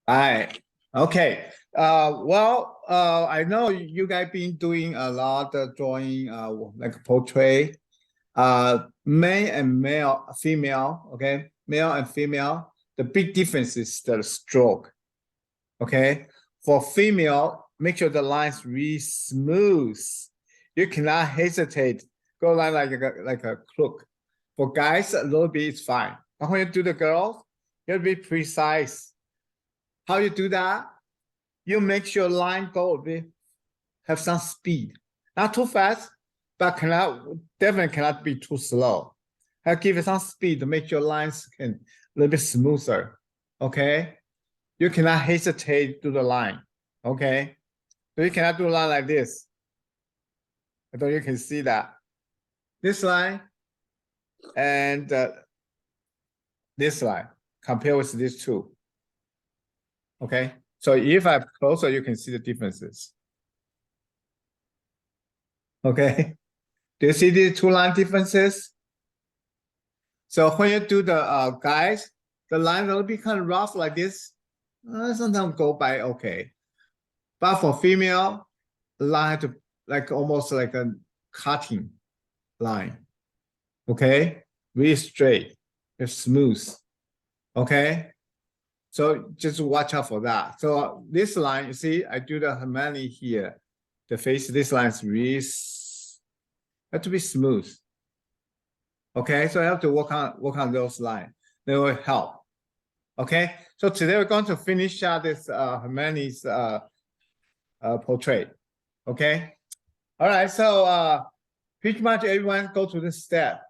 Alright, okay. I know you guys been doing a lot of drawing, like portrait, male and male, female, okay, male and female. The big difference is the stroke, okay. For female, make sure the line's really smooth. You cannot hesitate. Go line like a crook. For guys, a little bit is fine. But when you do the girls, you have to be precise. How you do that? You make sure line go have some speed, not too fast, but definitely cannot be too slow. I give it some speed to make your lines can a little bit smoother. Okay, you cannot hesitate to the line. Okay, so you cannot do a line like this. I thought you can see that this line and this line compare with these two. Okay, so if I'm closer, you can see the differences. Okay, do you see these two line differences? So when you do the guys, the line will be kind of rough like this. Sometimes go by okay, but for female, the line have to like almost like a cutting line. Okay, really straight, it's smooth. Okay, so just watch out for that. So this line, you see, I do the Hermione here. The face, this line is really have to be smooth. Okay, so I have to work on those lines. They will help. Okay, so today we're going to finish this Hermione's portrait. Okay, all right. So pretty much everyone go to this step.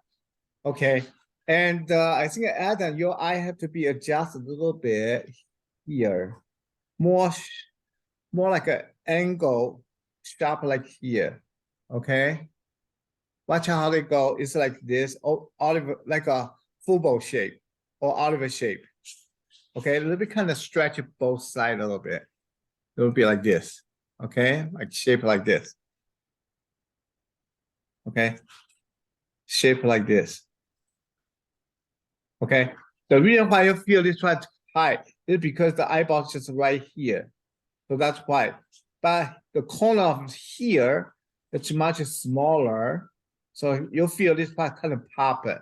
Okay, and I think Adam, your eye have to be adjusted a little bit here, more like an angle, sharp like here. Okay. Watch how they go. It's like this, olive, like a football shape or olive shape. Okay, a little bit kind of stretch both sides a little bit. It will be like this. Okay, like shape like this. Okay, shape like this. Okay, the reason why you feel this one high is because the eyeball is just right here. So that's why. But the corner of here, it's much smaller. So you'll feel this part kind of pop it.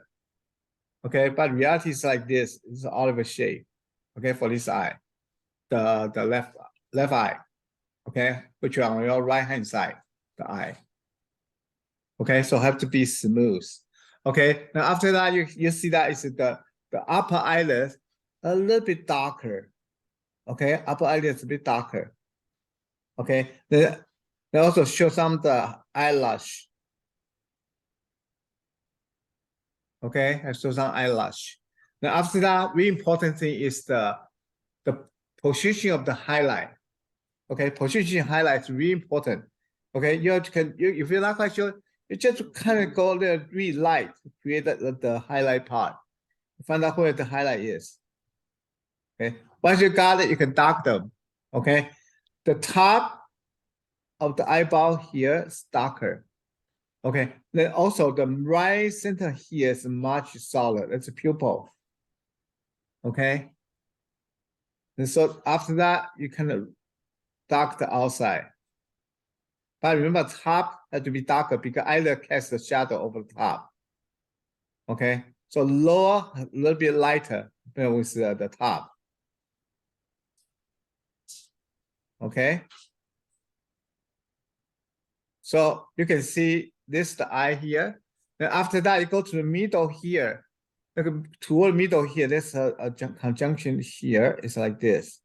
Okay, but reality is like this. It's olive shape. Okay, for this eye, the left eye. Okay, which are on your right hand side, the eye. Okay, so have to be smooth. Okay, now after that, you see that is the upper eyelid a little bit darker. Okay, upper eyelid is a bit darker. Okay, then they also show some the eyelash. Okay, I show some eyelash. Now after that, really important thing is the position of the highlight. Okay, position highlight is really important. Okay, if you're not quite sure, you just kind of go there really light to create the highlight part. Find out where the highlight is. Okay, once you got it, you can dark them. Okay, the top of the eyeball here is darker. Okay, then also the right center here is much solid. It's a pupil. Okay, and so after that, you kind of dark the outside. But remember, top has to be darker because either casts the shadow over the top. Okay, so lower, a little bit lighter than with the top. Okay, so you can see this the eye here. Then after that, you go to the middle here. Like toward middle here, there's a conjunction here. It's like this.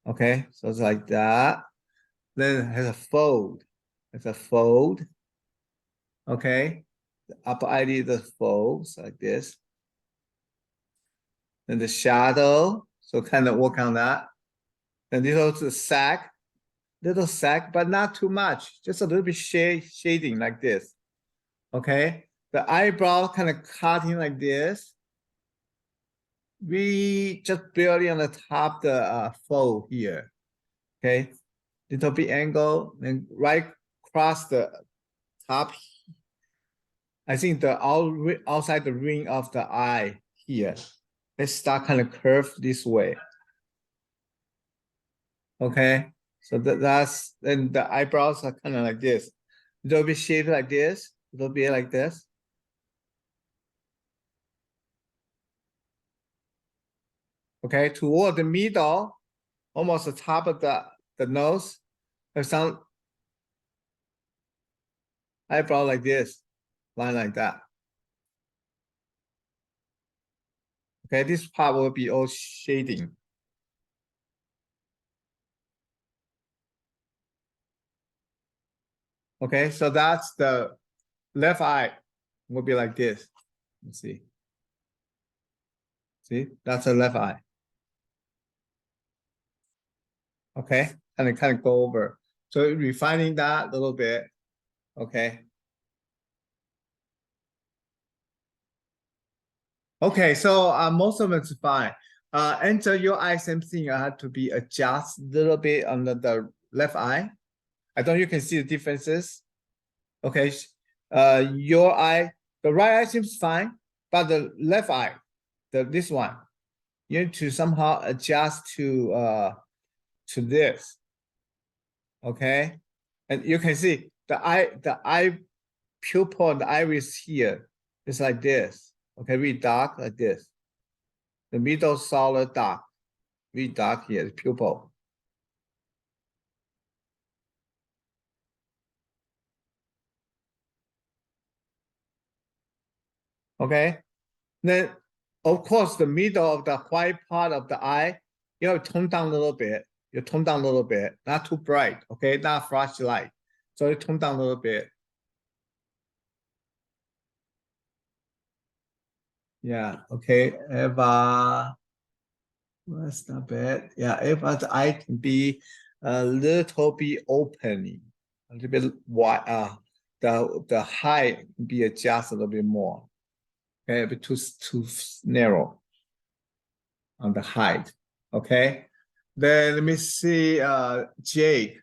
Okay, so it's like that. Then it has a fold. It's a fold. Okay, the upper eyelid folds like this. Then the shadow, so kind of work on that. Then little sack, but not too much, just a little bit shading like this. Okay, the eyebrow kind of cutting like this. We just barely on the top the fold here. Okay, little bit angle, and right across the top. I think the outside the ring of the eye here. Let's start kind of curve this way. Okay, so that's then the eyebrows are kind of like this. They'll be shaped like this. They'll be like this. Okay, toward the middle, almost the top of the nose, there's some eyebrow like this, line like that. Okay, this part will be all shading. Okay, so that's the left eye will be like this. Let's see. See, that's the left eye. Okay, and kind of go over. So refining that a little bit. Okay. Okay, so most of it's fine. Enter your eye, same thing. I have to be adjust a little bit on the left eye. I don't you can see the differences. Okay, your eye, the right eye seems fine, but the left eye, this one, you need to somehow adjust to this. Okay, and you can see the eye pupil and the iris here is like this. Okay, really dark like this. The middle solid dark, really dark here, the pupil. Okay, then of course the middle of the white part of the eye, you have to tone down a little bit. You tone down a little bit, not too bright. Okay, not flashlight. So you tone down a little bit. Yeah. Okay. Eva, that's not bad. Yeah. Eva's eye can be a little bit opening, a little bit wide. The height can be adjusted a little bit more. Okay, a bit too narrow on the height. Okay. Then let me see. Jake.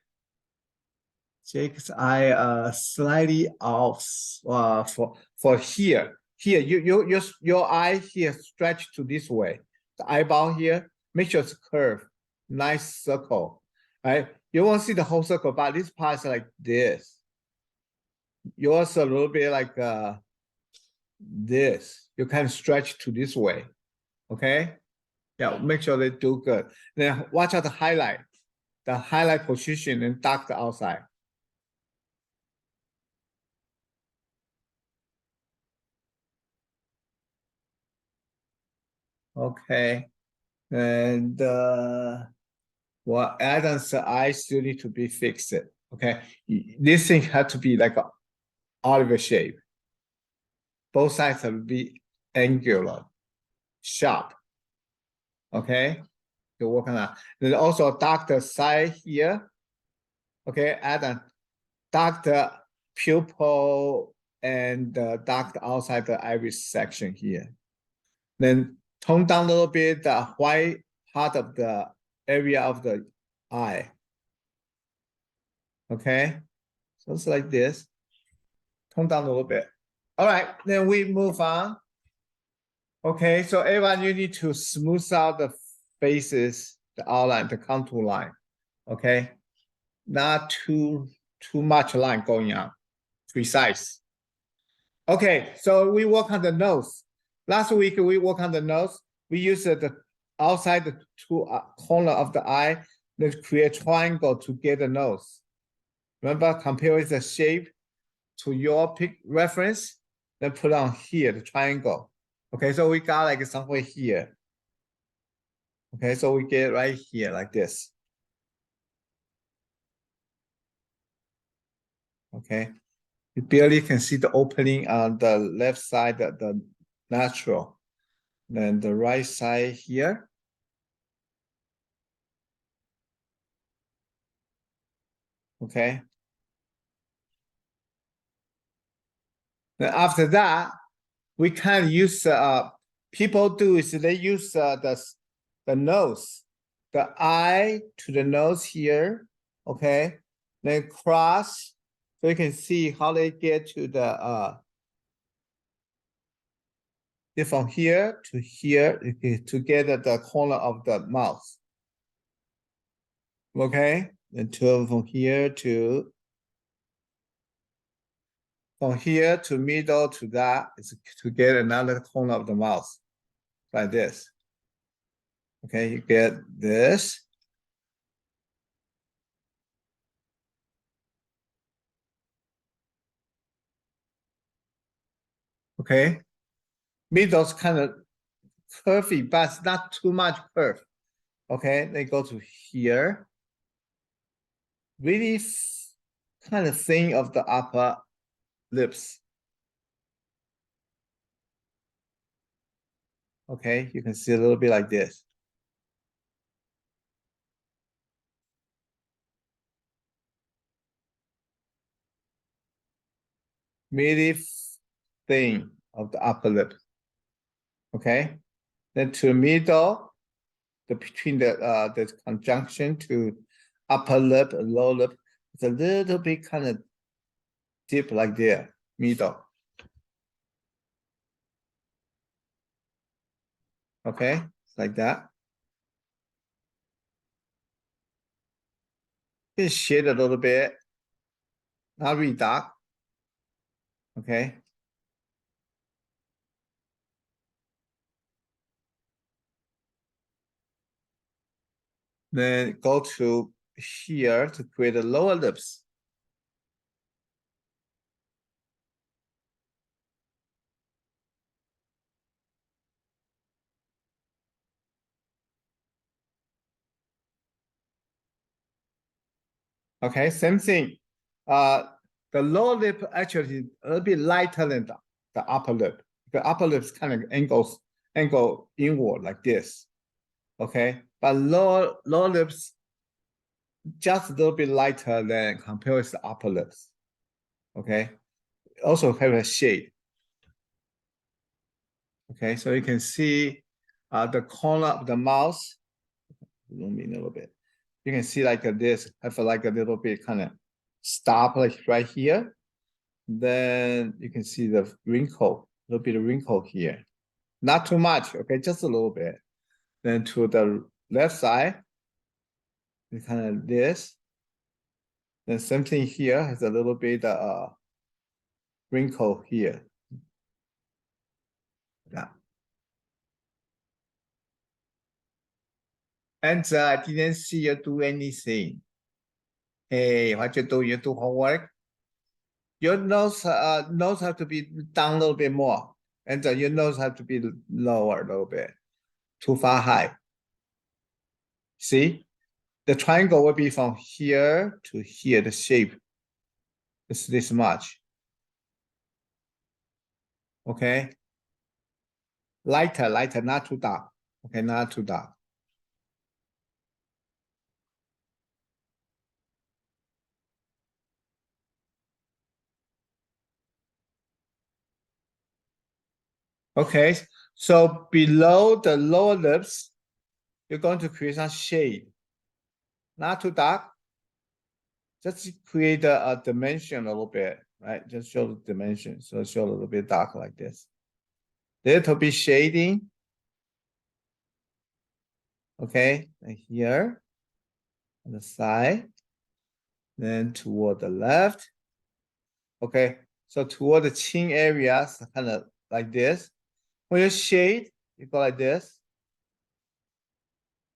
Jake's eye slightly off for here. Here, your eye here stretch to this way. The eyeball here, make sure it's curved. Nice circle. Right? You won't see the whole circle, but this part is like this. Yours a little bit like this. You can stretch to this way. Okay? Yeah, make sure they do good. Then watch out the highlight position and dark the outside. Okay. And well, Adam's eye still need to be fixed. Okay. This thing had to be like a Oliver shape. Both sides have to be angular, sharp. Okay. You're working on that. Then also dark the side here. Okay, Adam, dark the pupil and dark the outside the iris section here. Then tone down a little bit the white part of the area of the eye. Okay, so it's like this. Tone down a little bit. All right, then we move on. Okay, so everyone, you need to smooth out the faces, the outline, the contour line. Okay, not too much line going on. Precise. Okay, so we work on the nose. Last week we work on the nose. We use the outside the two corner of the eye, then create triangle to get the nose. Remember, compare with the shape to your pick reference, then put on here the triangle. Okay, so we got like somewhere here. Okay, so we get right here like this. Okay, you barely can see the opening on the left side, the natural. Then the right side here. Okay. Then after that, we can use people do is they use the nose, the eye to the nose here. Okay, then cross so you can see how they get to the from here to here to get the corner of the mouth. Okay, then from here to middle to that is to get another corner of the mouth like this. Okay, you get this. Okay, middle's kind of curvy, but it's not too much curve. Okay, they go to here. Really kind of thin of the upper lips. Okay, you can see a little bit like this. Really thin of the upper lip. Okay, then to middle, between the conjunction to upper lip and lower lip, it's a little bit kind of deep like there, middle. Okay, like that. Just shade a little bit, not really dark. Okay. Then go to here to create the lower lips. Okay, same thing. The lower lip actually a little bit lighter than the upper lip. The upper lip is kind of angle inward like this. Okay, but lower lips just a little bit lighter than compared with the upper lips. Okay, also have a shade. Okay, so you can see the corner of the mouth. Zoom in a little bit. You can see like this, have like a little bit kind of stop like right here. Then you can see the wrinkle, a little bit of wrinkle here. Not too much, okay, just a little bit. Then to the left side, you kind of this. Then same thing here has a little bit wrinkle here. Yeah. And I didn't see you do anything. Hey, what you do? You do homework? Your nose have to be down a little bit more. And your nose have to be lower a little bit. Too far high. See? The triangle will be from here to here. The shape is this much. Okay? Lighter, not too dark. Okay, not too dark. Okay, so below the lower lips, you're going to create some shade. Not too dark. Just create a dimension a little bit, right? Just show the dimension. So show a little bit dark like this. Little bit shading. Okay, and here on the side, then toward the left. Okay, so toward the chin areas, kind of like this. When you shade, you go like this.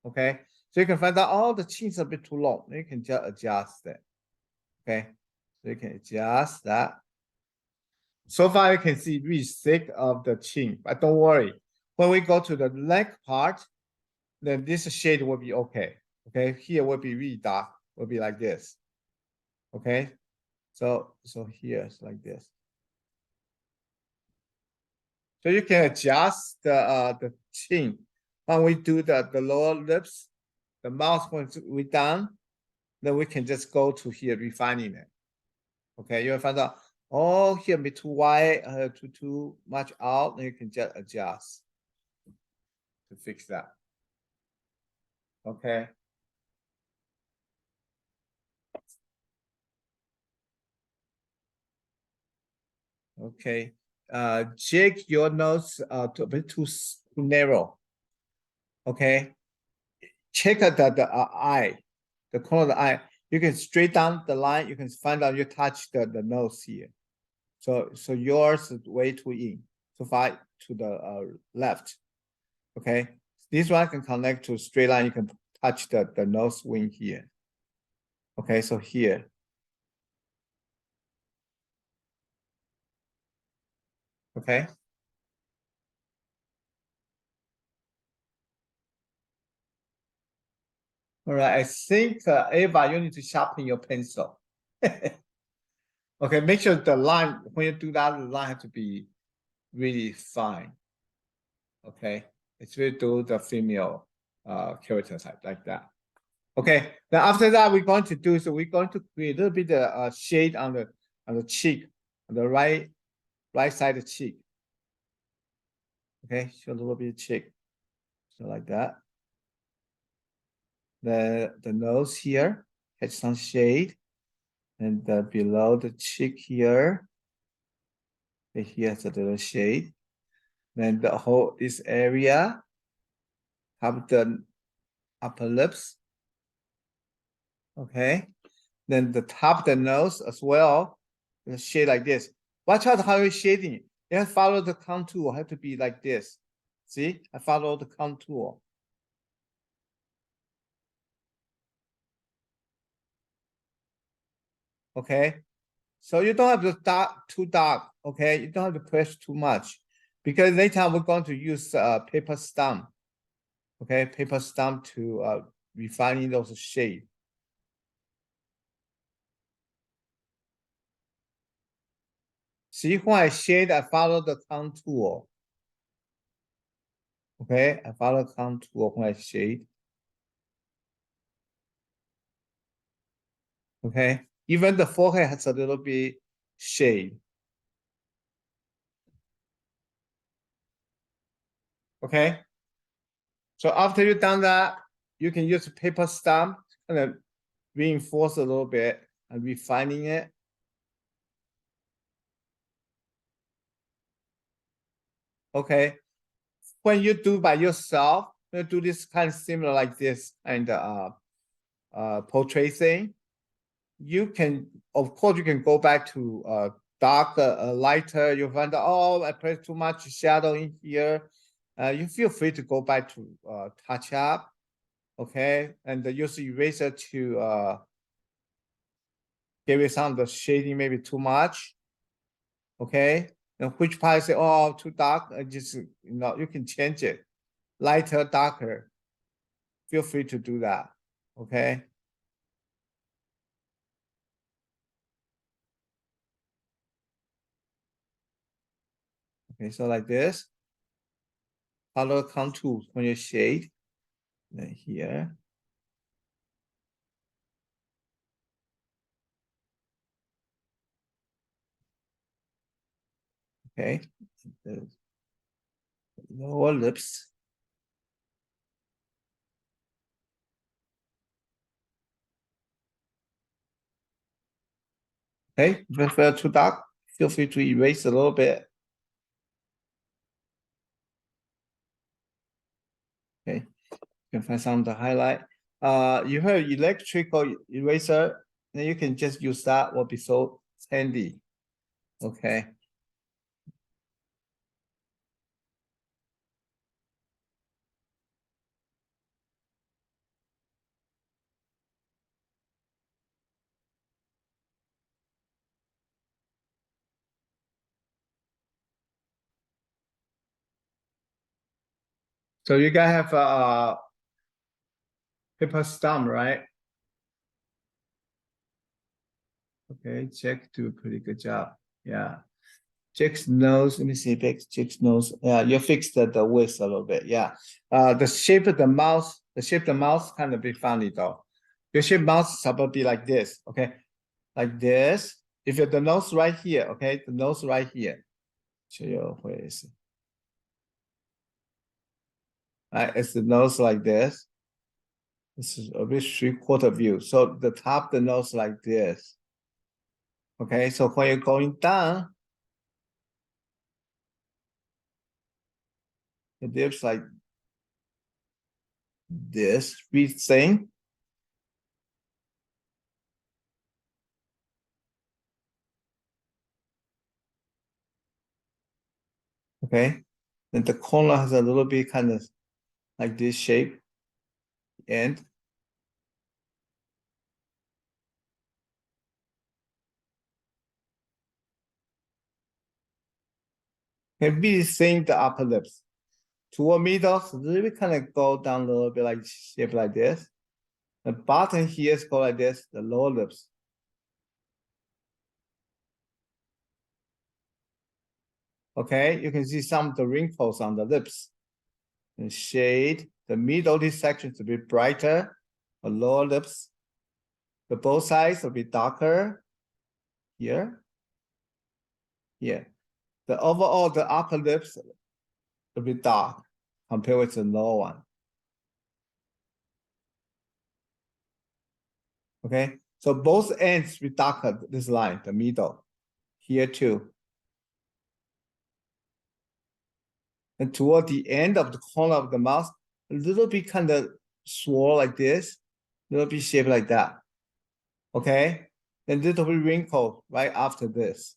Okay, so you can find out all the chins a bit too long. You can just adjust it. Okay, so you can adjust that. So far, you can see really thick of the chin, but don't worry. When we go to the neck part, then this shade will be okay. Okay, here will be really dark, will be like this. Okay, so here it's like this. So you can adjust the chin. When we do the lower lips, the mouth when we done, then we can just go to here refining it. Okay, you will find out, oh, here be too wide, too much out, then you can just adjust to fix that. Okay. Okay. Jake, your nose a bit too narrow. Okay. Check the eye. the corner of the eye. You can straight down the line. You can find out you touch the nose here. So yours is way too in. So far to the left. Okay. This one can connect to straight line. You can touch the nose wing here. Okay. So here. Okay. All right. I think Ava, you need to sharpen your pencil. Okay. Make sure the line when you do that, the line has to be really fine. Okay. It's really do the female character type like that. Okay. Then after that, we're going to do so. We're going to create a little bit of shade on the cheek, on the right side of the cheek. Okay, show a little bit of cheek. So like that. The nose here has some shade. And below the cheek here, here's a little shade. Then the whole this area have the upper lips. Okay. Then the top of the nose as well, the shade like this. Watch out how you're shading. You have to follow the contour. Have to be like this. See, I follow the contour. Okay. So you don't have to dark too dark. Okay. You don't have to press too much because later we're going to use paper stamp. Okay. Paper stamp to refining those shade. See when I shade, I follow the contour. Okay. I follow contour when I shade. Okay. Even the forehead has a little bit shade. Okay. So after you've done that, you can use a paper stamp and reinforce a little bit and refining it. Okay. When you do by yourself, you do this kind of similar like this and portrait thing. You can, of course, you can go back to darker, lighter. You find out, oh, I put too much shadow in here. You feel free to go back to touch up. Okay, and use eraser to give it some of the shading, maybe too much. Okay, and which part say, oh, too dark, just you can change it, lighter, darker. Feel free to do that. Okay. Okay, so like this, color contours when you shade. Then here. Okay, the lower lips. Okay, if you feel too dark, feel free to erase a little bit. Okay, you can find some of the highlight. You have electrical eraser, then you can just use that, will be so handy. Okay. So you guys have paper stamp, right? Okay, Jack do a pretty good job. Yeah. Jack's nose, let me see, Jack's nose. Yeah, you fixed the width a little bit. Yeah. The shape of the mouth kind of be funny though. Your shape mouth is supposed to be like this, okay? Like this. If you're the nose right here, okay, the nose right here. Show you where is it? Right, it's the nose like this. This is a bit 3/4 view. So the top of the nose like this. Okay, so when you're going down, the lips like this, we thing. Okay, then the corner has a little bit kind of like this shape, and can be seeing the upper lips. Toward middle, so really kind of go down a little bit like shape like this. The bottom here is go like this, the lower lips. Okay, you can see some of the wrinkles on the lips. And shade, the middle this section to be brighter, the lower lips. The both sides will be darker here. Here. The overall, the upper lips will be dark compared with the lower one. Okay, so both ends be darker, this line, the middle. Here too. And toward the end of the corner of the mouth, a little bit kind of swirl like this, a little bit shaped like that. Okay, then little bit wrinkle right after this.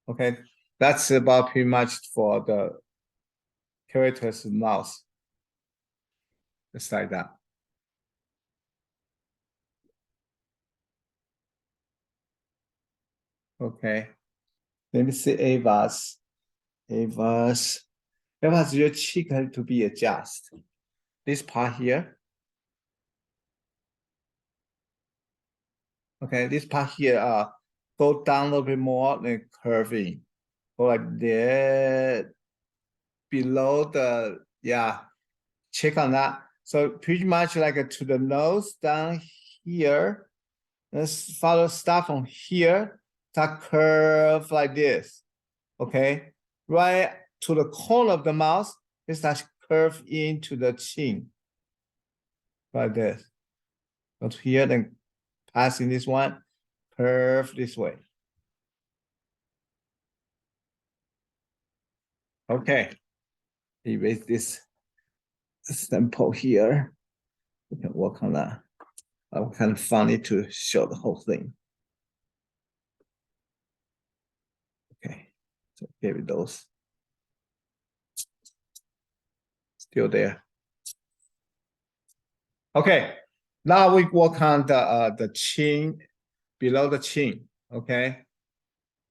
Okay, that's about pretty much for the character's mouth. Just like that. Okay, let me see Ava's. Ava's your cheek has to be adjusted. This part here. Okay, this part here go down a little bit more and curving. Go like that below the check on that. So pretty much like to the nose down here. Let's follow stuff from here. That curve like this. Okay. Right to the corner of the mouth. It's that curve into the chin. Like this. Go to here, then passing this one, curve this way. Okay. Erase this sample here. We can work on that. Kind of funny to show the whole thing. Okay, so give those. Still there. Okay, now we work on the chin, below the chin. Okay,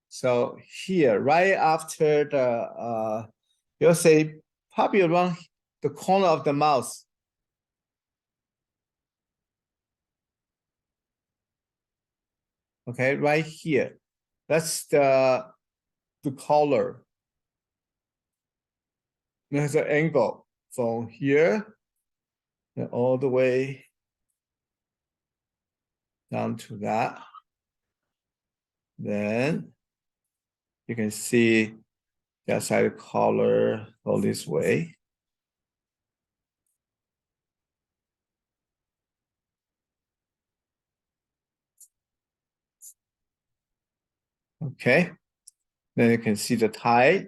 so here, right after the you'll say probably around the corner of the mouth. Okay, right here. That's the color. There's an angle from here and all the way down to that. Then you can see the outside color go this way. Okay, then you can see the tie.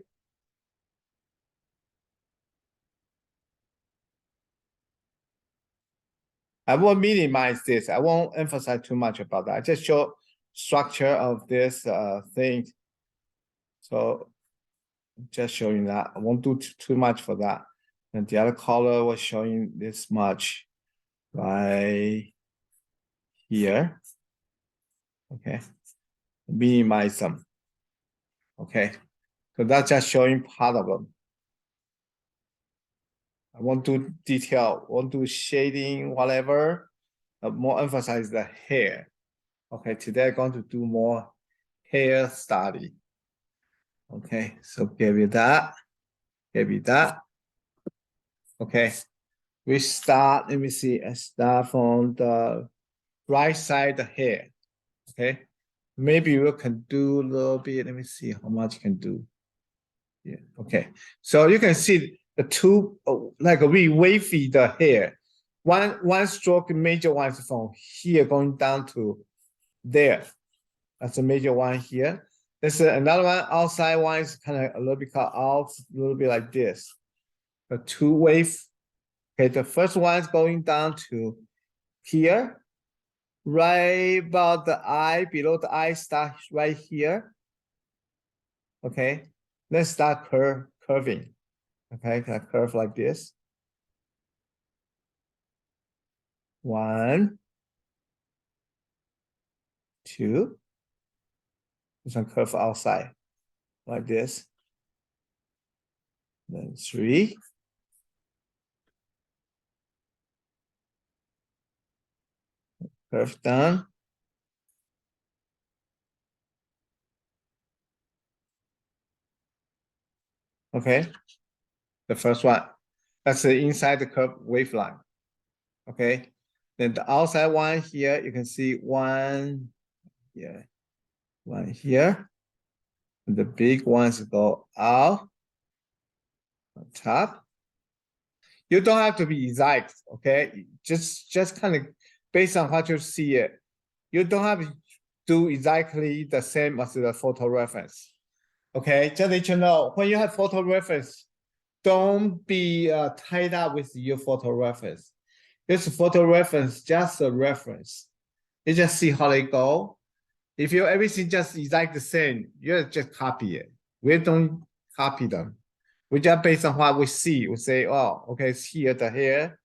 I won't minimize this. I won't emphasize too much about that. I just show structure of this thing. So just showing that. I won't do too much for that. And the other color was showing this much right here. Okay, minimize them. Okay, so that's just showing part of them. I won't do detail, won't do shading, whatever. More emphasize the hair. Okay, today I'm going to do more hair study. Okay, so give you that, give you that. Okay, we start, let me see, I start from the right side the hair. Okay, maybe we can do a little bit, let me see how much you can do. Yeah, okay, so you can see the two, like we wavy the hair. One stroke, major one is from here going down to there. That's a major one here. There's another one outside one is kind of a little bit cut out, a little bit like this. The two wave. Okay, the first one is going down to here. right about the eye, below the eye, start right here. Okay, let's start curving. Okay, can I curve like this? One, two. This one curve outside like this. Then three. Curve down. Okay, the first one. That's the inside the curve waveline. Okay, then the outside one here, you can see one here, one here. And the big ones go out on top. You don't have to be exact, okay? Just kind of based on what you see it. You don't have to do exactly the same as the photo reference. Okay, just let you know, when you have photo reference, don't be tied up with your photo reference. This photo reference just a reference. You just see how they go. If you everything just exact the same, you just copy it. We don't copy them. We just based on what we see. We say, oh, okay, it's here the hair.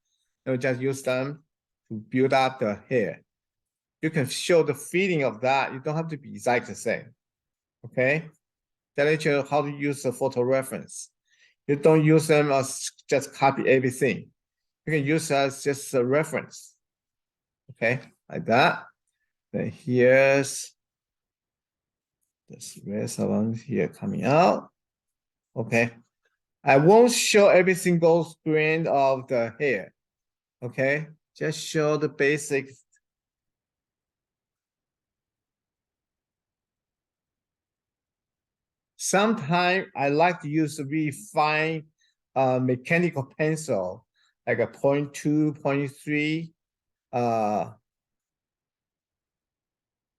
And we just use them to build up the hair. You can show the feeling of that. You don't have to be exact the same. Okay, that you how to use the photo reference. You don't use them as just copy everything. You can use as just a reference. Okay, like that. Then here's this rest along here coming out. Okay. I won't show every single strand of the hair. Okay. Just show the basics. Sometimes I like to use a really fine mechanical pencil, like a 0.2, 0.3,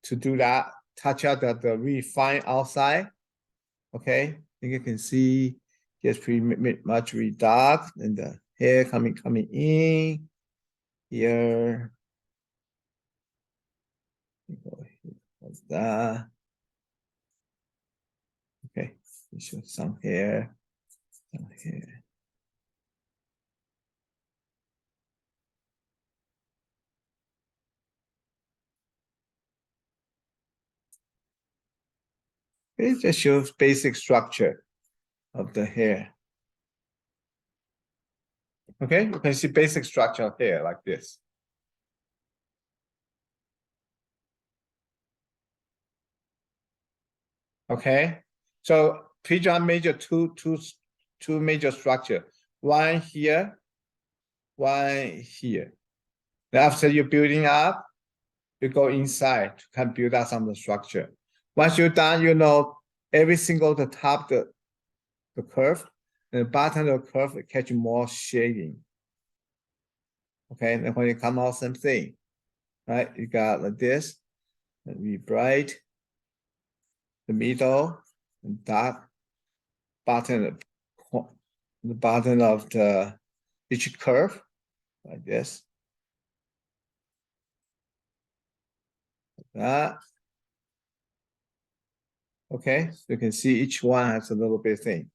to do that, touch out the really fine outside. Okay, I think you can see it's pretty much really dark, and the hair coming in here. What's that? Okay, show some hair, some hair. It just shows basic structure of the hair. Okay, you can see basic structure of hair like this. Okay, so pigeon major two major structure. One here, one here. Then after you're building up, you go inside to kind of build up some of the structure. Once you're done, you know every single the top the curve, and the bottom of the curve catch more shading. Okay, and then when you come out, same thing, right? You got like this, and be bright, the middle, and dark, bottom, the bottom of the each curve, like this. Like that. Okay, so you can see each one has a little bit thing.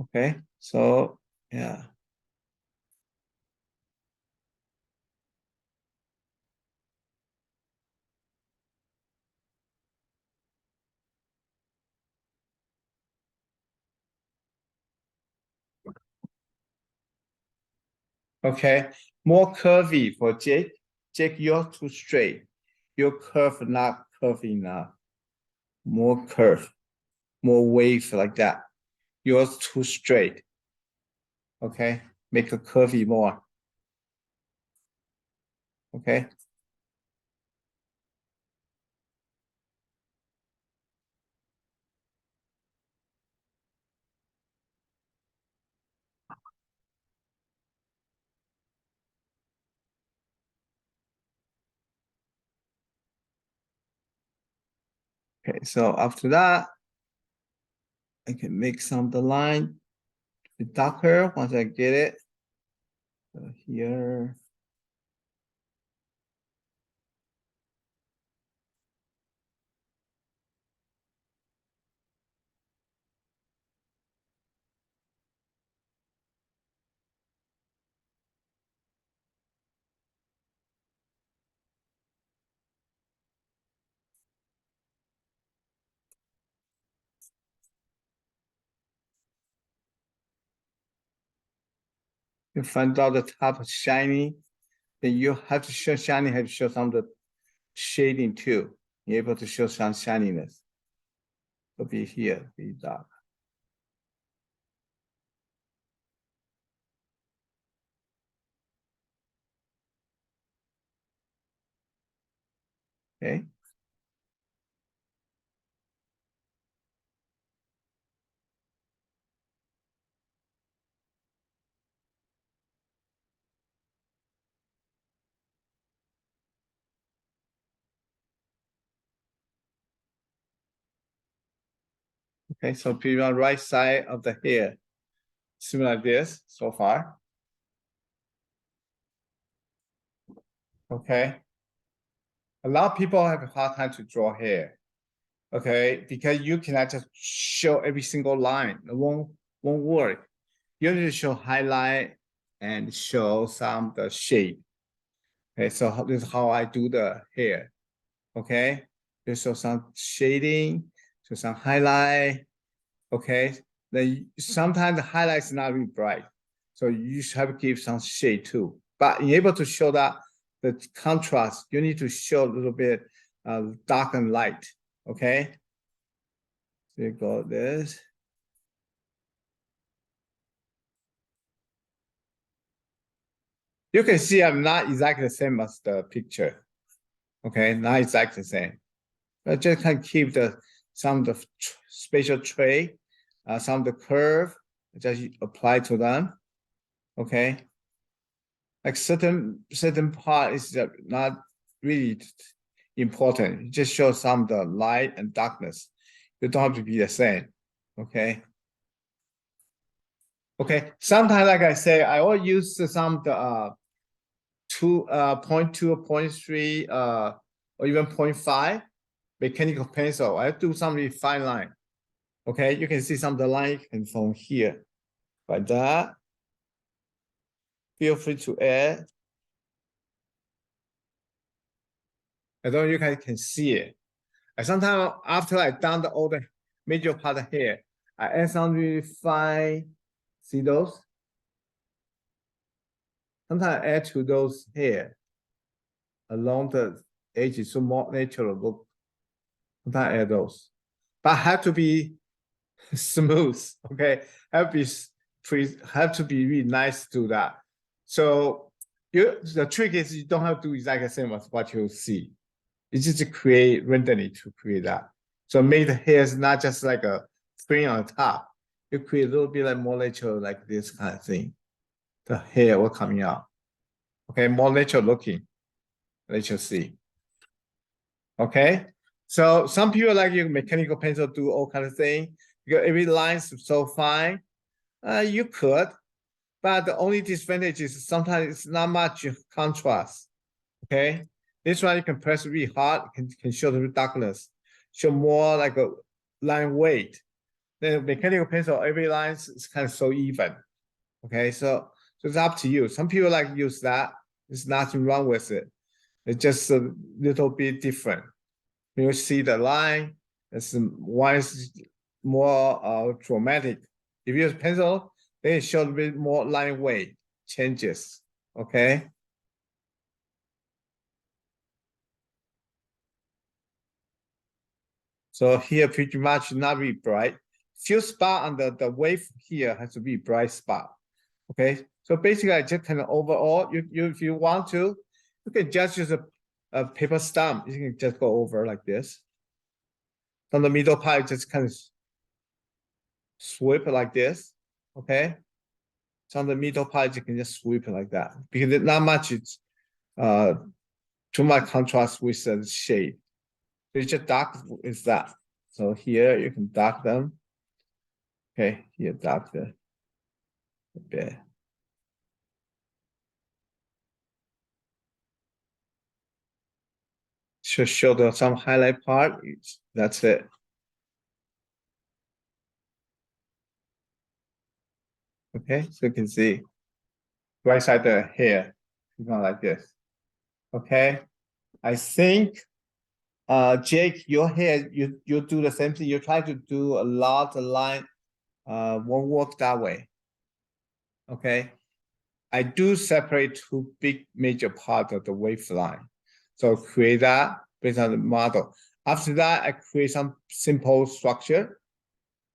Okay, so yeah. Okay, more curvy for Jake. Jake, you're too straight. Your curve not curvy enough. More curve, more wave like that. Yours too straight. Okay, make a curvy more. Okay. Okay, so after that, I can make some of the line darker once I get it. So here. You find out the top is shiny, then you have to show shiny, have to show some of the shading too. You're able to show some shininess. It'll be here, be dark. Okay. Okay, so be on right side of the hair. Similar like this so far. Okay. A lot of people have a hard time to draw hair. Okay, because you cannot just show every single line. It won't work. You need to show highlight and show some of the shade. Okay, so this is how I do the hair. Okay, just show some shading, show some highlight. Okay, then sometimes the highlights not really bright, so you should have to give some shade too. But in able to show that the contrast, you need to show a little bit dark and light. Okay, so you go this. You can see I'm not exactly the same as the picture. Okay, not exactly the same. But just can keep the some of the spatial trait, some of the curve, just apply to them. Okay, like certain part is not really important. You just show some of the light and darkness. You don't have to be the same. Okay. Okay. Sometimes, like I say, I will use some of the 0.2 or 0.3 or even 0.5 mechanical pencil. I do some really fine line. Okay, you can see some of the line and from here. Like that. Feel free to add. I don't know you guys can see it. And sometimes after I done the all the major part of hair, I add some really fine. See those? Sometimes I add to those hair along the edges, so more natural look. Sometimes I add those, but have to be smooth. Okay, have to be really nice to that. So the trick is you don't have to do exactly the same as what you see. It's just to create randomly to create that. So make the hairs not just like a print on top. You create a little bit like more natural, like this kind of thing. The hair will coming out. Okay, more natural looking. Let you see. Okay. So some people like your mechanical pencil do all kind of thing because every line's so fine. You could, but the only disadvantage is sometimes it's not much contrast. Okay, this one you can press really hard, can show the darkness, show more like a line weight. The mechanical pencil, every line is kind of so even. Okay, so it's up to you. Some people like use that. There's nothing wrong with it. It's just a little bit different. You see the line, one is more dramatic. If you use pencil, then it shows a bit more line weight changes. Okay. So here pretty much not really bright. Few spot on the wave here has to be bright spot. Okay. So basically I just kind of overall, you if you want to, you can just use a paper stamp. You can just go over like this. From the middle part, just kind of sweep like this. Okay. So on the middle part, you can just sweep it like that because it's not much. It's too much contrast with the shade. It's just dark is that. So here you can dark them. Okay, here dark the a bit. Show the some highlight part. That's it. Okay, so you can see right side the hair, not like this. Okay, I think Jake, your hair, you do the same thing. You try to do a lot of line, won't work that way. Okay, I do separate two big major parts of the wave line. So create that based on the model. After that, I create some simple structure.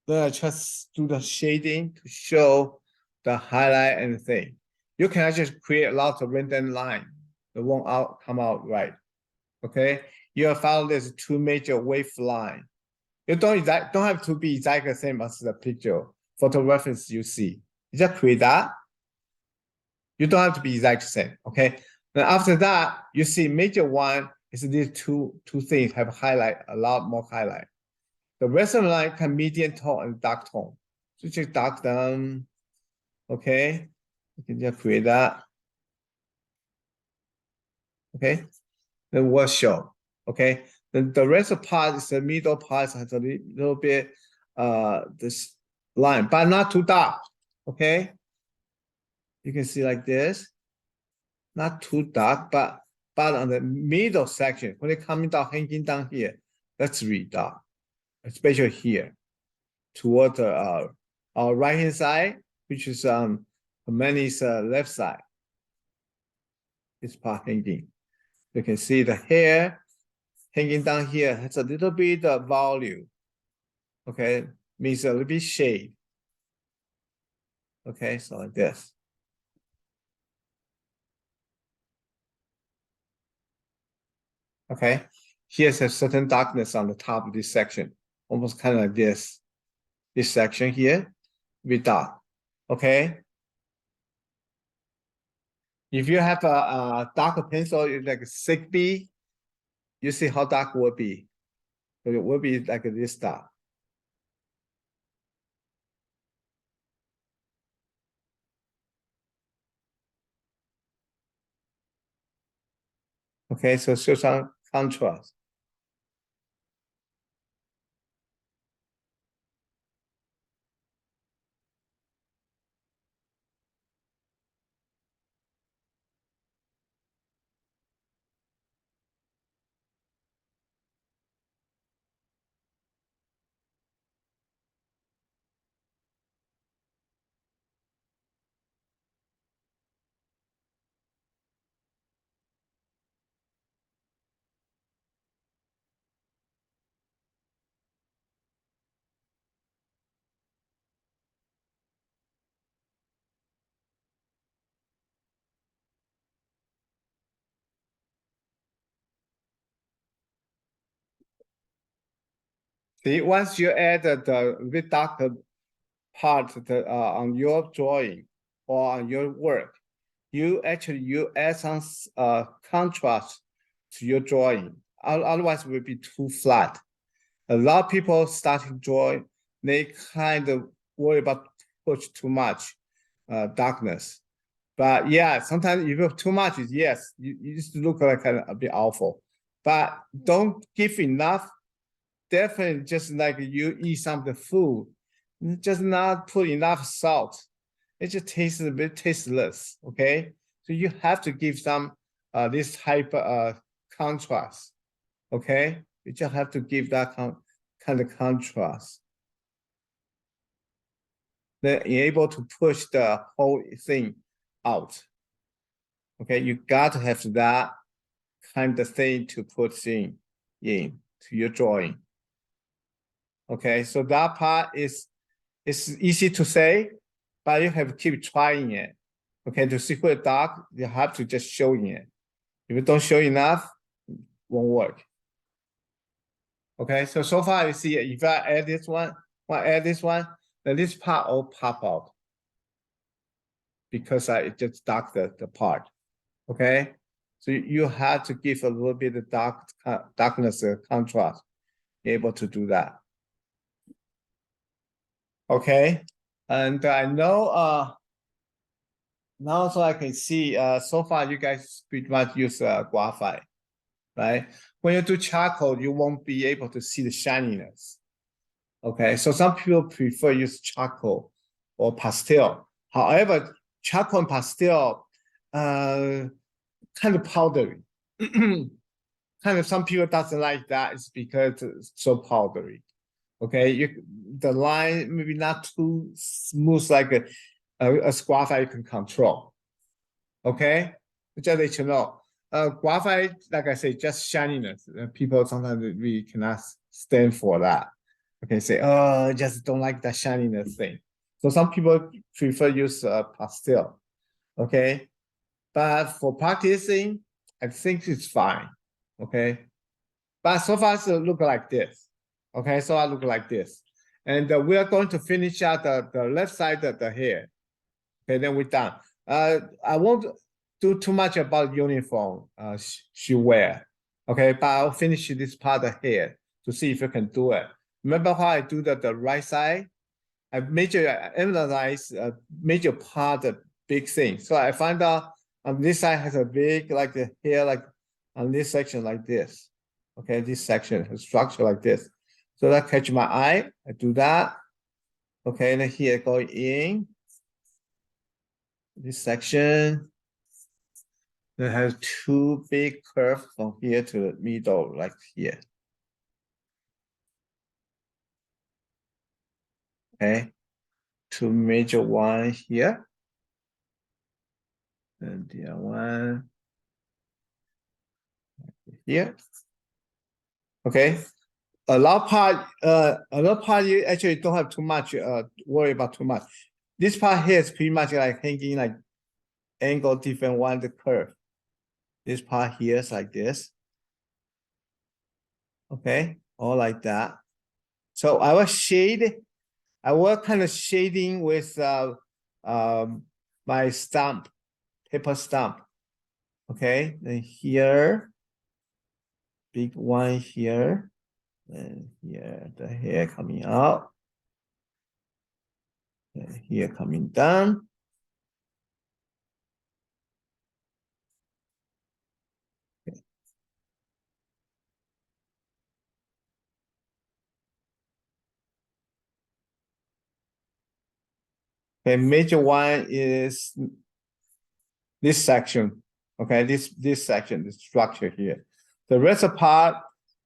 Then I just do the shading to show the highlight and the thing. You can just create a lot of random line. It won't come out right. Okay, you have found there's two major wave line. You don't have to be exactly the same as the picture photo reference you see. You just create that. You don't have to be exactly the same. Okay. Then after that, you see major one is these two things have highlight, a lot more highlight. The rest of the line can medium tone and dark tone. So just dark them. Okay. You can just create that. Okay. Then we'll show. Okay. Then the rest of the part is the middle part has a little bit this line, but not too dark. Okay. You can see like this. Not too dark, but on the middle section, when it coming down, hanging down here, that's really dark, especially here, toward our right hand side, which is Hermione's left side. This part hanging. You can see the hair hanging down here has a little bit of volume. Okay, means a little bit shade. Okay, so like this. Okay, here's a certain darkness on the top of this section, almost kind of like this. This section here, be dark. Okay. If you have a darker pencil, like 6B, you see how dark it will be. It will be like this dark. Okay, so show some contrast. See, once you add the bit darker part on your drawing or on your work, you add some contrast to your drawing. Otherwise, it will be too flat. A lot of people starting drawing, they kind of worry about push too much darkness. But yeah, sometimes if you have too much, yes, you just look like kind of a bit awful. But don't give enough. Definitely just like you eat some food, just not put enough salt. It just tastes a bit tasteless. Okay, so you have to give some this type contrast. Okay, you just have to give that kind of contrast. Then you're able to push the whole thing out. Okay, you got to have that kind of thing to put in to your drawing. Okay, so that part is easy to say, but you have to keep trying it. Okay, to see where dark, you have to just show it. If you don't show enough, it won't work. Okay, so far you see, if I add this one, then this part all pop out because I just dark the part. Okay, so you have to give a little bit of darkness contrast, be able to do that. Okay, and I know now so I can see so far you guys pretty much use graphite, right? When you do charcoal, you won't be able to see the shininess. Okay, so some people prefer use charcoal or pastel. However, charcoal and pastel kind of powdery. Kind of some people doesn't like that. It's because it's so powdery. Okay, the line maybe not too smooth like a graphite you can control. Okay, just let you know. Graphite, like I say, just shininess. People sometimes really cannot stand for that. Okay, say, oh, I just don't like that shininess thing. So some people prefer use pastel. Okay, but for practicing, I think it's fine. Okay, but so far it look like this. Okay, so I look like this. And we are going to finish out the left side of the hair. Okay, then we're done. I won't do too much about uniform she wear. Okay, but I'll finish this part of hair to see if you can do it. Remember how I do the right side? I emphasize major part of big thing. So I find out on this side has a big like the hair like on this section like this. Okay, this section has structure like this. So that catch my eye. I do that. Okay, and then here go in. This section that has two big curves from here to the middle, like here. Okay, two major one here. And the other one here. Okay. Another part you actually don't have too much worry about too much. This part here is pretty much like hanging like angle different one the curve. This part here is like this. Okay, all like that. So I will kind of shading with my stump, paper stump. Okay, then here, big one here, and here the hair coming out. And here coming down. Okay, major one is this section. Okay, this section, the structure here. The rest of part,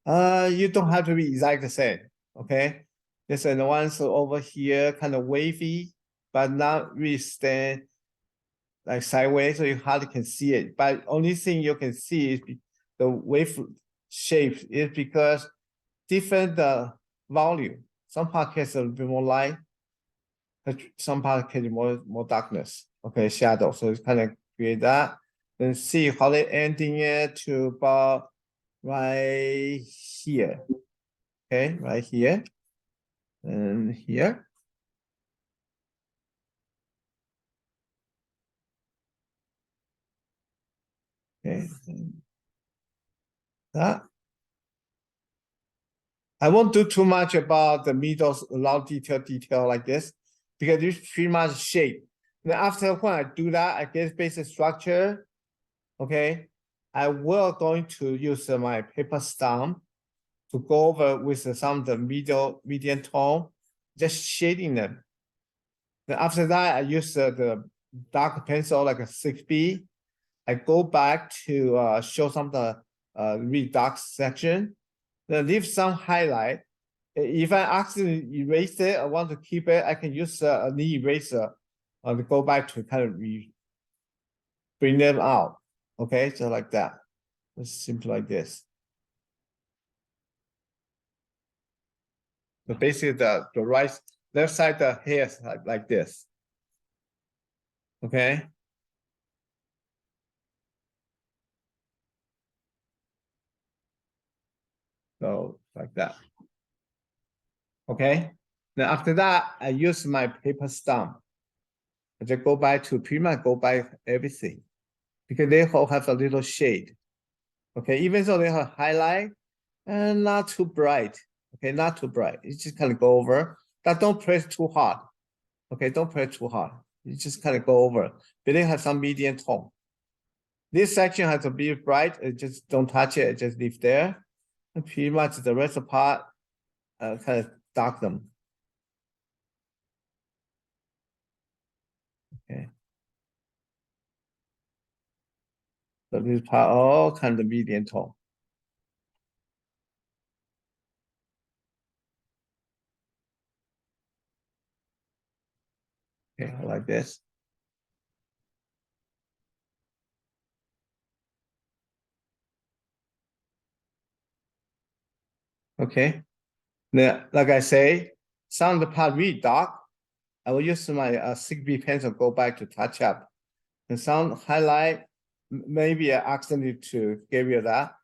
you don't have to be exactly the same. Okay, this and the ones over here kind of wavy, but not really stand like sideways, so you hardly can see it. But only thing you can see is the wave shape is because different volume. Some part has a little bit more light, some part has more darkness. Okay, shadow. So it's kind of create that. Then see how they ending it to about right here. Okay, right here and here. Okay, and that. I won't do too much about the middle, a lot of detail like this, because it's pretty much shape. Then after when I do that, I get basic structure. Okay, I will going to use my paper stump to go over with some of the medium tone, just shading them. Then after that, I use the dark pencil like a 6B. I go back to show some of the really dark section. Then leave some highlight. If I accidentally erase it, I want to keep it, I can use a knee eraser to go back to kind of bring them out. Okay, so like that. It's simple like this. So basically the left side the hair is like this. Okay. So like that. Okay. Then after that, I use my paper stump. I just go back to pretty much go by everything because they all have a little shade. Okay, even though they have highlight and not too bright. Okay, not too bright. It's just kind of go over. But don't press too hard. Okay, don't press too hard. You just kind of go over. But it has some medium tone. This section has to be bright. Just don't touch it. Just leave there. And pretty much the rest of the part, kind of dark them. Okay. So this part all kind of medium tone. Okay, like this. Okay. Now, like I say, some of the part really dark. I will use my 6B pencil, go back to touch up. And some highlight, maybe I accidentally to give you that.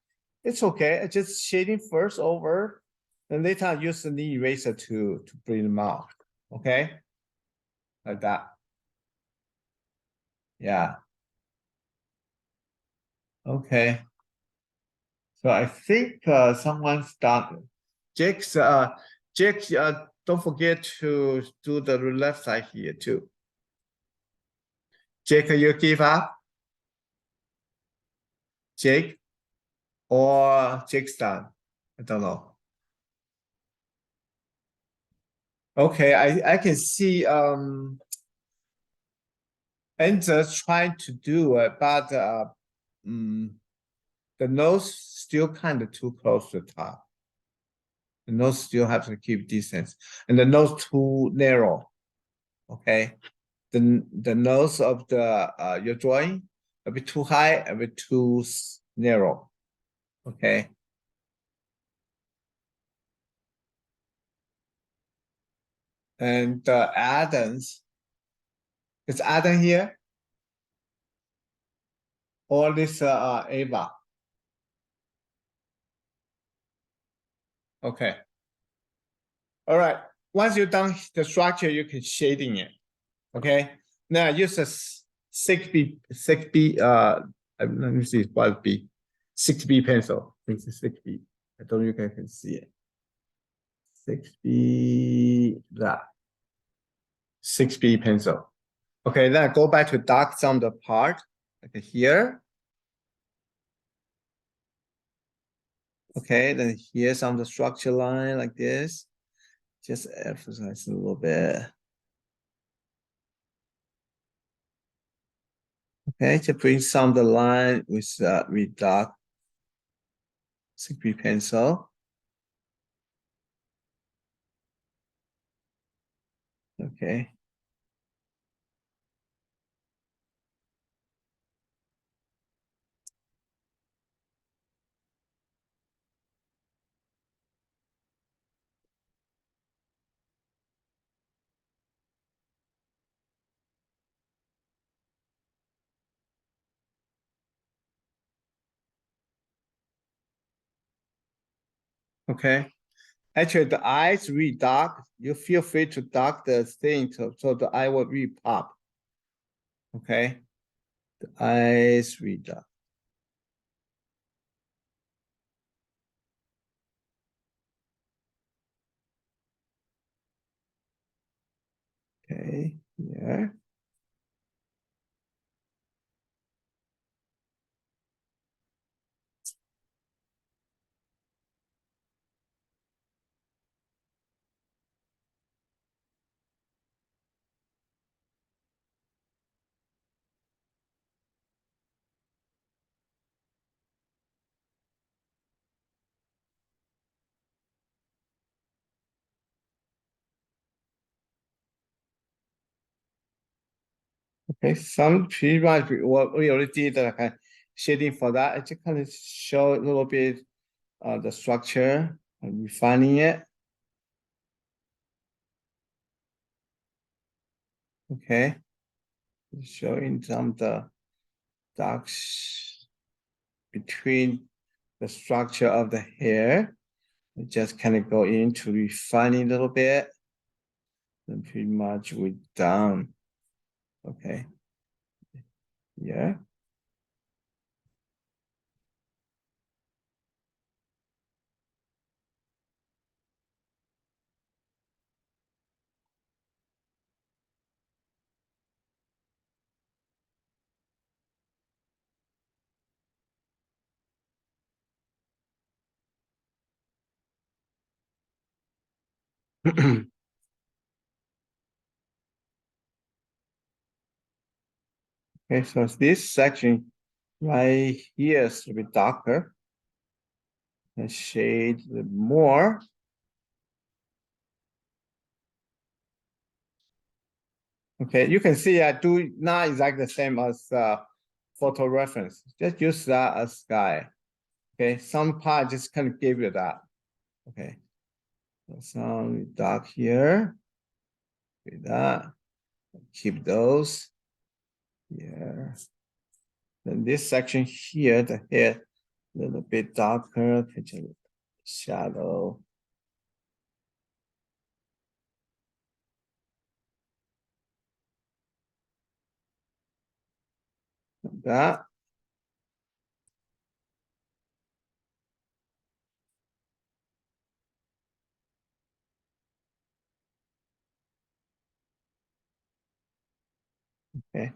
It's okay. I just shading first over, and later I use the eraser to bring them out. Okay, like that. Yeah. Okay. So I think someone started. Jake's Jake, don't forget to do the left side here too. Jake, you give up? Jake or Jake's done? I don't know. Okay, I can see Enzo's trying to do it, but the nose still kind of too close to the top. The nose still have to keep distance, and the nose too narrow. Okay, the nose of the your drawing a bit too high, a bit too narrow. Okay, and Adams, is Adam here or this Ava? Okay, all right. Once you're done the structure, you can shading it. Okay, now use a 6B, let me see what B, 6B pencil. This is 6B. I don't know if you guys can see it. 6B, that 6B pencil. Okay, then go back to dark some of the part, like here. Okay, then here's some of the structure line like this. Just emphasize a little bit. Okay, to bring some of the line with dark 6B pencil. Okay. Okay. Actually, the eyes really dark. You feel free to dark the thing so the eye will really pop. Okay. The eyes really dark. Okay. Yeah. Okay. Some pretty much what we already did like shading for that. I just kind of show a little bit the structure and refining it. Okay. Showing some of the darks between the structure of the hair. I just kind of go into refining a little bit. And pretty much we're done. Okay. Yeah. Okay, so this section right here is a bit darker. And shade more. Okay, you can see I do not exactly the same as photo reference. Just use that as sky. Okay, some part just kind of give you that. Okay, so some dark here. With that, keep those here. Then this section here, the hair, a little bit darker, pitch a shadow. Like that. Okay.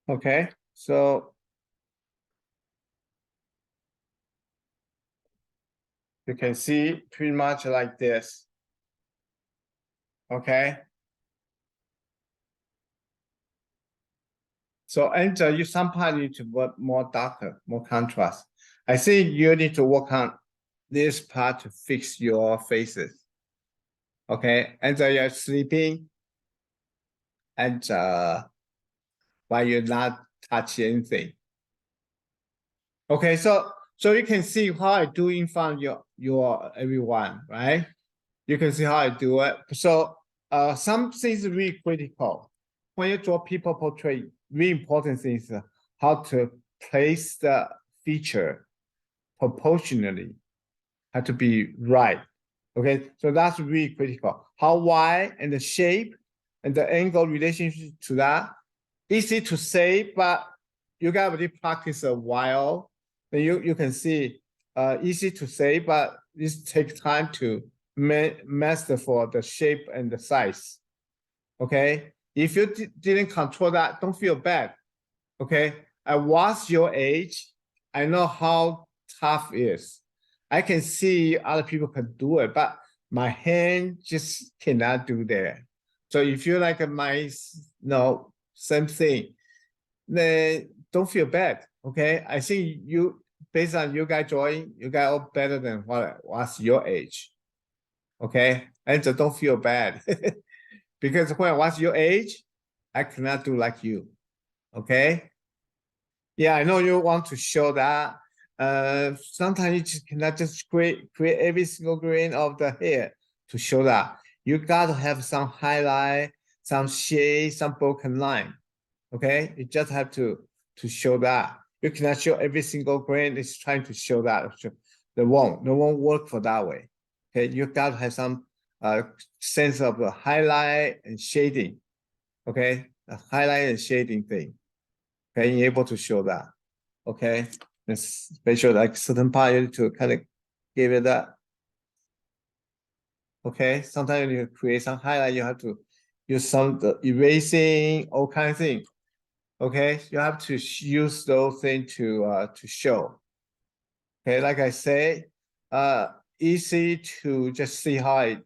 Okay, so you can see pretty much like this. Okay. So Angel, you sometimes need to work more darker, more contrast. I think you need to work on this part to fix your faces. Okay, Angel, you're sleeping and while you're not touching anything. Okay, so you can see how I do in front of your everyone, right? You can see how I do it. So some things really critical. When you draw people portrait, really important things how to place the feature proportionally, have to be right. Okay, so that's really critical. How wide and the shape and the angle relationship to that, easy to say, but you gotta really practice a while. Then you can see easy to say, but this takes time to master for the shape and the size. Okay, if you didn't control that, don't feel bad. Okay, I was your age. I know how tough it is. I can see other people can do it, but my hand just cannot do that. So if you like my no same thing, then don't feel bad. Okay, I think you based on you guys drawing, you guys are better than what was your age. Okay, and so don't feel bad because when I was your age, I cannot do like you. Okay. Yeah, I know you want to show that. Sometimes you just cannot just create every single grain of the hair to show that. You got to have some highlight, some shade, some broken line. Okay, you just have to show that. You cannot show every single grain. It's trying to show that. They won't work for that way. Okay, you got to have some sense of the highlight and shading. Okay, the highlight and shading thing. Okay, you're able to show that. Okay, especially like certain part you need to kind of give it that. Okay, sometimes you create some highlight, you have to use some the erasing, all kind of thing. Okay, you have to use those things to show. Okay, like I say, easy to just see how I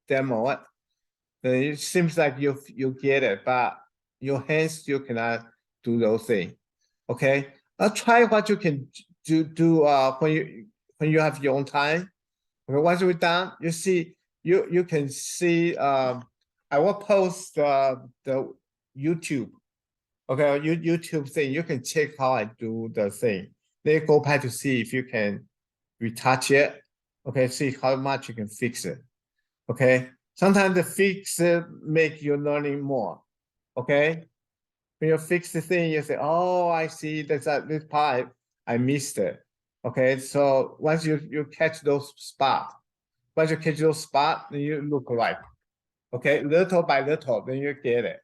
demo it. It seems like you get it, but your hands still cannot do those things. Okay, try what you can do when you have your own time. Okay, once we're done, you see you can see I will post the YouTube. Okay, YouTube thing. You can check how I do the thing. Then go back to see if you can retouch it. Okay, see how much you can fix it. Okay, sometimes the fix make you learning more. Okay, when you fix the thing, you say, "Oh, I see. That's this part I missed it." Okay, so once you catch those spot, once you catch those spot, then you look right. Okay, little by little, then you get it.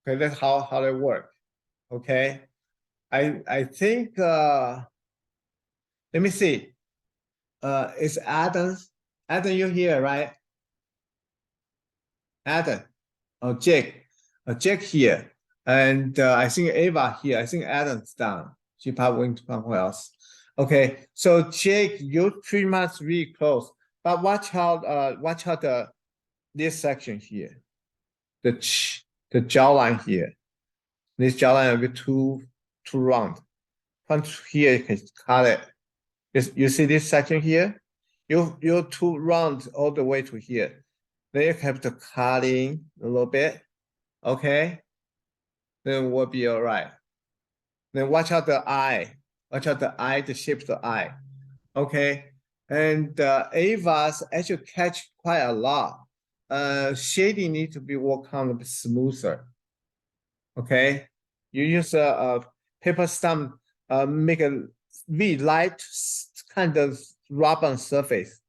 Okay, that's how they work. Okay, I think let me see. It's Adam. Adam, you here, right? Adam, Jake, Jake here, and I think Ava here. I think Adam's down. She probably went somewhere else. Okay, so Jake, you're pretty much really close, but watch out the this section here, the jawline here. This jawline will be too round. Punch here, you can cut it. You see this section here? You're too round all the way to here. Then you have to cut in a little bit. Okay. Then we'll be all right. Then watch out the eye. Watch out the eye, the shape of the eye. Okay. And Ava's actually catch quite a lot. Shading need to be worked on a bit smoother. Okay. You use a paper stamp, make a really light kind of rub on surface.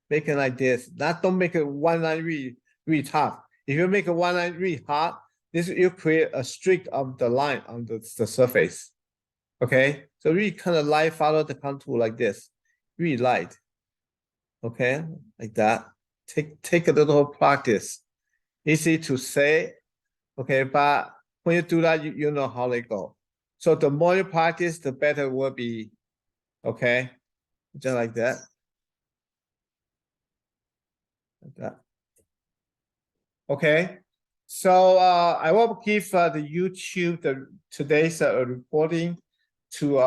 Make it like this. That don't make it one line really tough. If you make a one line really hard, this you create a streak of the line on the surface. Okay, so really kind of light, follow the contour like this, really light. Okay, like that. Take a little practice. Easy to say, okay, but when you do that, you know how they go. So the more you practice, the better it will be. Okay, just like that. Like that. Okay, so I will give the YouTube today's recording to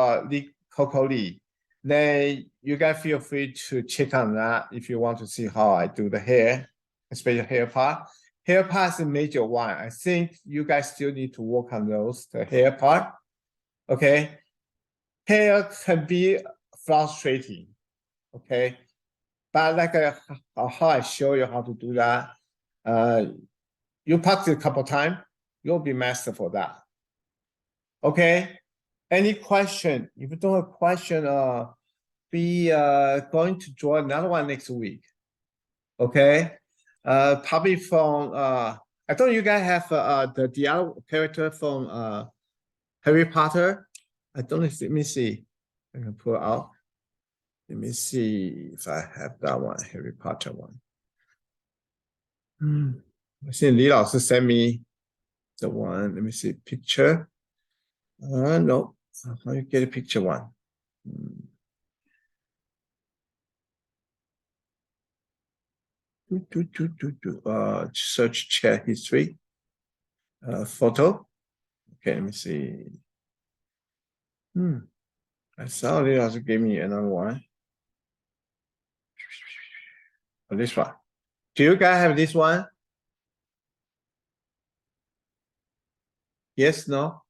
Coco Lee. Then you guys feel free to check on that if you want to see how I do the hair, especially hair part. Hair part is a major one. I think you guys still need to work on those, the hair part. Okay, hair can be frustrating. Okay, but like how I show you how to do that. You practice a couple times, you'll be master for that. Okay. Any question? If you don't have question, we going to draw another one next week. Okay. Probably from I thought you guys have the other character from Harry Potter. I don't know. Let me see. I can pull it out. Let me see if I have that one, Harry Potter one. I think Li Lao sent me the one. Let me see picture. No. How you get a picture one? Search chat history. Photo. Okay, let me see. I saw it also gave me another one. Oh, this one. Do you guys have this one? Yes, no?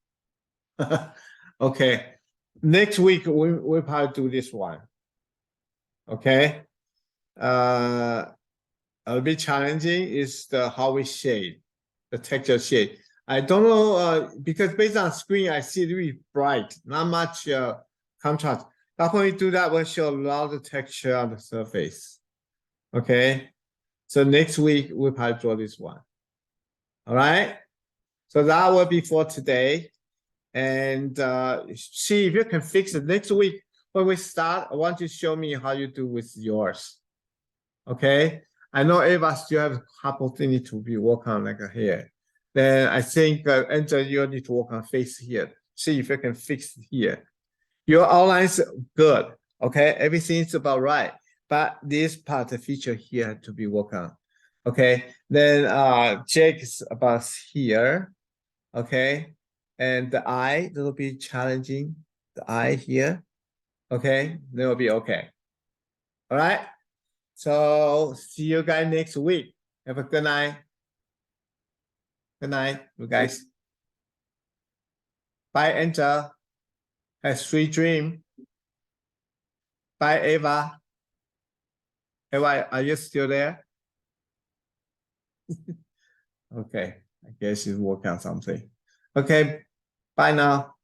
Okay. Next week we'll probably do this one. Okay. A bit challenging is the how we shade, the texture shade. I don't know because based on screen I see it really bright, not much contrast. But when we do that, we'll show a lot of texture on the surface. Okay. So next week we'll probably draw this one. All right. So that will be for today. And see if you can fix it next week. When we start, I want you to show me how you do with yours. Okay. I know Ava still have a couple things to be work on like here. Then I think Angel, you need to work on face here. See if you can fix it here. Your outline's good. Okay. Everything's about right. But this part, the feature here had to be worked on. Okay. Then Jake's about here. Okay. And the eye, that'll be challenging. The eye here. Okay. That will be okay. All right. So see you guys next week. Have a good night. Good night, you guys. Bye, Angel. Have sweet dream. Bye, Ava. Ava, are you still there? Okay, I guess she's working on something. Okay, bye now.